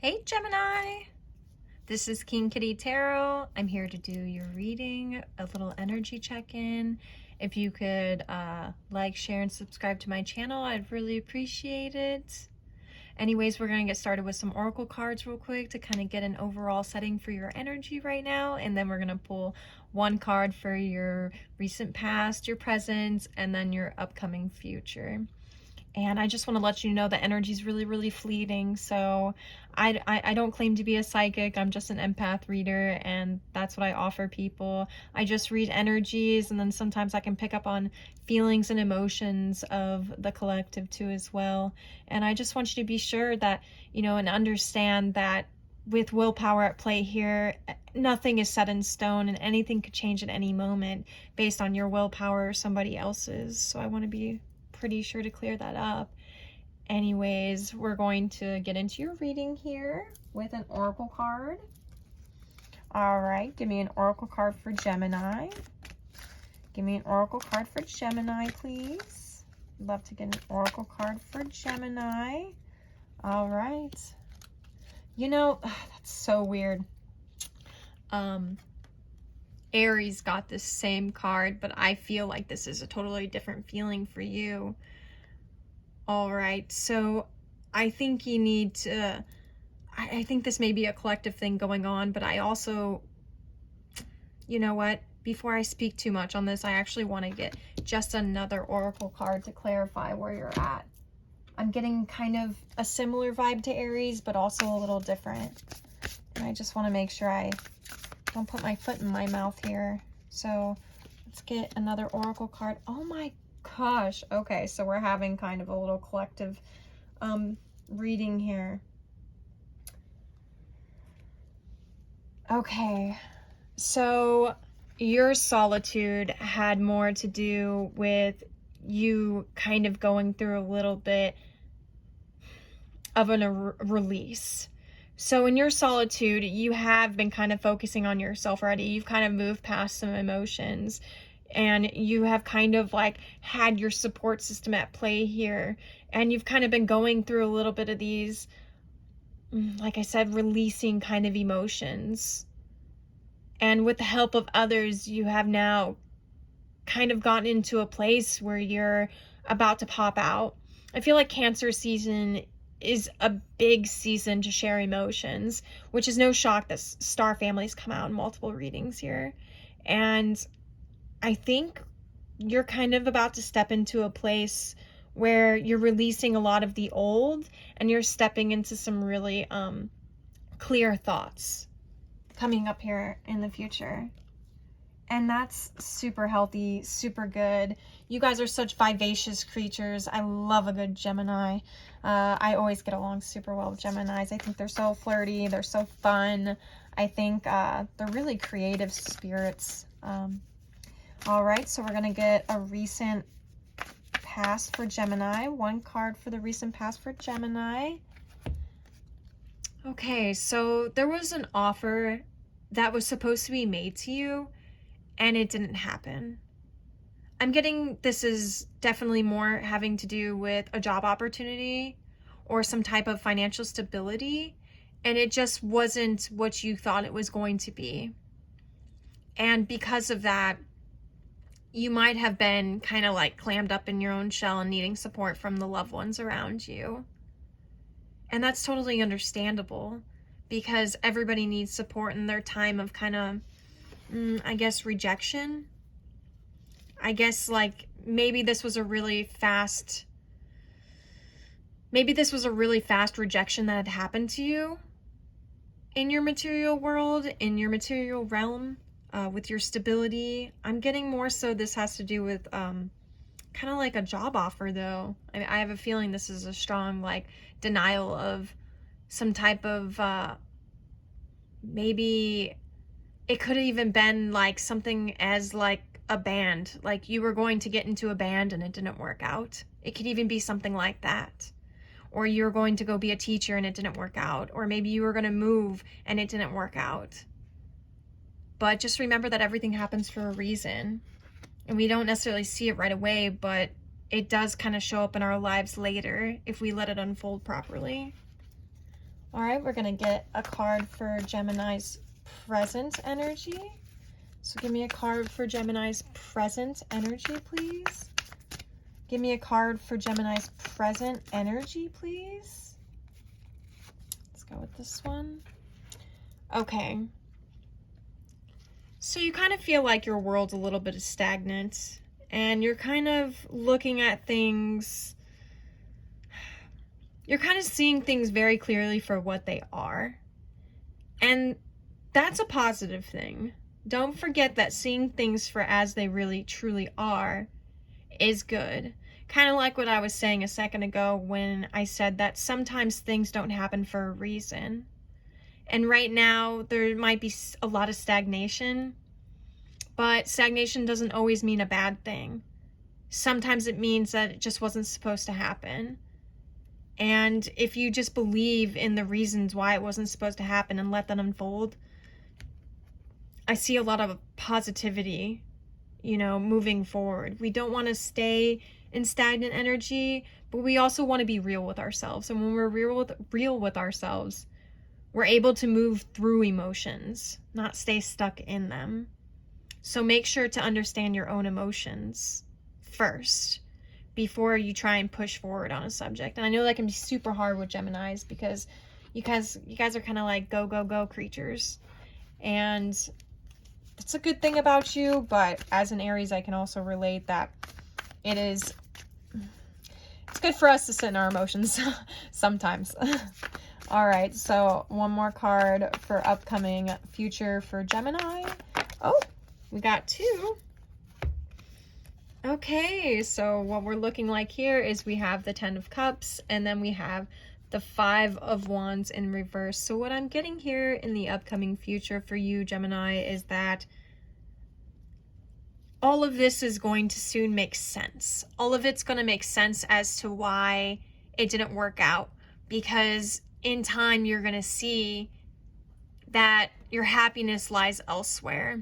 Hey Gemini, this is King Kitty Tarot. I'm here to do your reading, a little energy check-in. If you could like, share, and subscribe to my channel, I'd really appreciate it. Anyways, we're going to get started with some oracle cards real quick to kind of get an overall setting for your energy right now, and then we're going to pull one card for your recent past, your present, and then your upcoming future. And I just want to let you know the energy is really, really fleeting. So I don't claim to be a psychic. I'm just an empath reader, and that's what I offer people. I just read energies, and then sometimes I can pick up on feelings and emotions of the collective too as well. And I just want you to be sure that, and understand that with willpower at play here, nothing is set in stone, and anything could change at any moment based on your willpower or somebody else's. So I want to be pretty sure to clear that up. Anyways, we're going to get into your reading here with an oracle card. All right, give me an oracle card for Gemini. Give me an oracle card for Gemini, please. Love to get an oracle card for Gemini. All right. That's so weird. Aries got this same card, but I feel like this is a totally different feeling for you. All right, so I think you need to, I think this may be a collective thing going on, but I also, you know what, before I speak too much on this, I actually want to get just another oracle card to clarify where you're at. I'm getting kind of a similar vibe to Aries, but also a little different. And I just want to make sure I don't put my foot in my mouth here. So let's get another oracle card. Oh my gosh. Okay, so we're having kind of a little collective reading here. Okay, so your solitude had more to do with you kind of going through a little bit of a release. So in your solitude, you have been kind of focusing on yourself already. You've kind of moved past some emotions, and you have kind of like had your support system at play here. And you've kind of been going through a little bit of these, like I said, releasing kind of emotions. And with the help of others, you have now kind of gotten into a place where you're about to pop out. I feel like Cancer season is a big season to share emotions, which is no shock that star families come out in multiple readings here. And I think you're kind of about to step into a place where you're releasing a lot of the old, and you're stepping into some really clear thoughts coming up here in the future. And that's super healthy, super good. You guys are such vivacious creatures. I love a good Gemini. I always get along super well with Geminis. I think they're so flirty. They're so fun. I think they're really creative spirits. All right, so we're going to get a recent past for Gemini. One card for the recent past for Gemini. Okay, so there was an offer that was supposed to be made to you, and it didn't happen. I'm getting this is definitely more having to do with a job opportunity or some type of financial stability, and it just wasn't what you thought it was going to be. And because of that, you might have been kind of like clammed up in your own shell and needing support from the loved ones around you. And that's totally understandable, because everybody needs support in their time of kind of, I guess, rejection. I guess like maybe this was a really fast rejection that had happened to you in your material world, in your material realm, with your stability. I'm getting more so this has to do with kind of like a job offer though. I mean, I have a feeling this is a strong like denial of some type of maybe it could have even been like something as like a band, like you were going to get into a band and it didn't work out. It could even be something like that. Or you're going to go be a teacher and it didn't work out. Or maybe you were going to move and it didn't work out. But just remember that everything happens for a reason. And we don't necessarily see it right away, but it does kind of show up in our lives later if we let it unfold properly. All right, we're gonna get a card for Gemini's present energy. So give me a card for Gemini's present energy, please. Give me a card for Gemini's present energy, please. Let's go with this one. Okay. So you kind of feel like your world's a little bit stagnant, and you're kind of looking at things, you're kind of seeing things very clearly for what they are. And that's a positive thing. Don't forget that seeing things for as they really truly are is good. Kind of like what I was saying a second ago when I said that sometimes things don't happen for a reason. And right now there might be a lot of stagnation, but stagnation doesn't always mean a bad thing. Sometimes it means that it just wasn't supposed to happen. And if you just believe in the reasons why it wasn't supposed to happen and let them unfold, I see a lot of positivity, you know, moving forward. We don't want to stay in stagnant energy, but we also want to be real with ourselves. And when we're real with ourselves, we're able to move through emotions, not stay stuck in them. So make sure to understand your own emotions first before you try and push forward on a subject. And I know that can be super hard with Geminis because you guys are kind of like go, go, go creatures. And it's a good thing about you, but as an Aries, I can also relate that it's good for us to sit in our emotions sometimes. All right, so one more card for upcoming future for Gemini. Oh, we got two. Okay, so what we're looking like here is we have the 10 of Cups, and then we have the 5 of Wands in reverse. So what I'm getting here in the upcoming future for you, Gemini, is that all of this is going to soon make sense. All of it's going to make sense as to why it didn't work out, because in time you're going to see that your happiness lies elsewhere,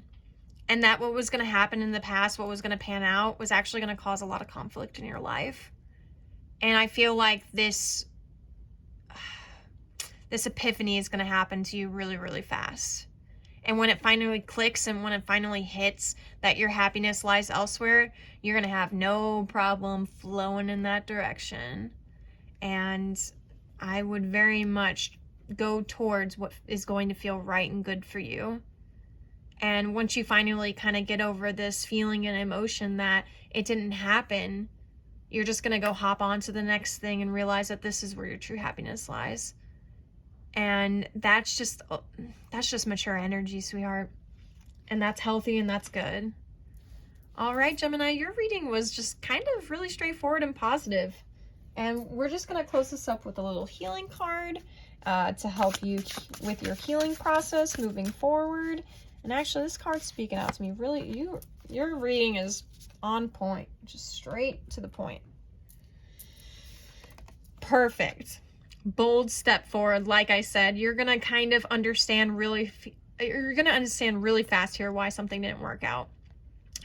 and that what was going to happen in the past, what was going to pan out, was actually going to cause a lot of conflict in your life. And I feel like this epiphany is going to happen to you really, really fast. And when it finally clicks and when it finally hits that your happiness lies elsewhere, you're going to have no problem flowing in that direction. And I would very much go towards what is going to feel right and good for you. And once you finally kind of get over this feeling and emotion that it didn't happen, you're just going to go hop on to the next thing and realize that this is where your true happiness lies. And that's just mature energy, sweetheart. And that's healthy and that's good. All right, Gemini, your reading was just kind of really straightforward and positive. And we're just going to close this up with a little healing card to help you with your healing process moving forward. And actually, this card's speaking out to me. Really, your reading is on point, just straight to the point. Perfect. Bold step forward. Like I said, you're going to kind of understand really fast here why something didn't work out.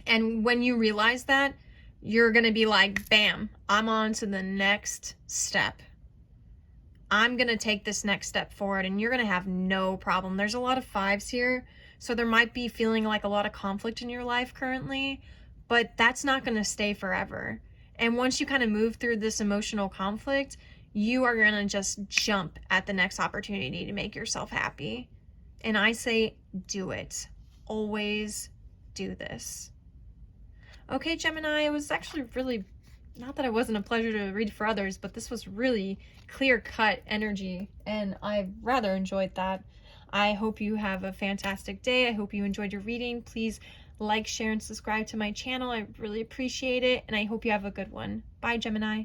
And when you realize that, you're going to be like, bam, I'm on to the next step. I'm going to take this next step forward, and you're going to have no problem. There's a lot of 5s here, so there might be feeling like a lot of conflict in your life currently, but that's not going to stay forever. And once you kind of move through this emotional conflict, you are going to just jump at the next opportunity to make yourself happy. And I say, do it. Always do this. Okay, Gemini, it was actually really, not that it wasn't a pleasure to read for others, but this was really clear-cut energy, and I rather enjoyed that. I hope you have a fantastic day. I hope you enjoyed your reading. Please like, share, and subscribe to my channel. I really appreciate it, and I hope you have a good one. Bye, Gemini.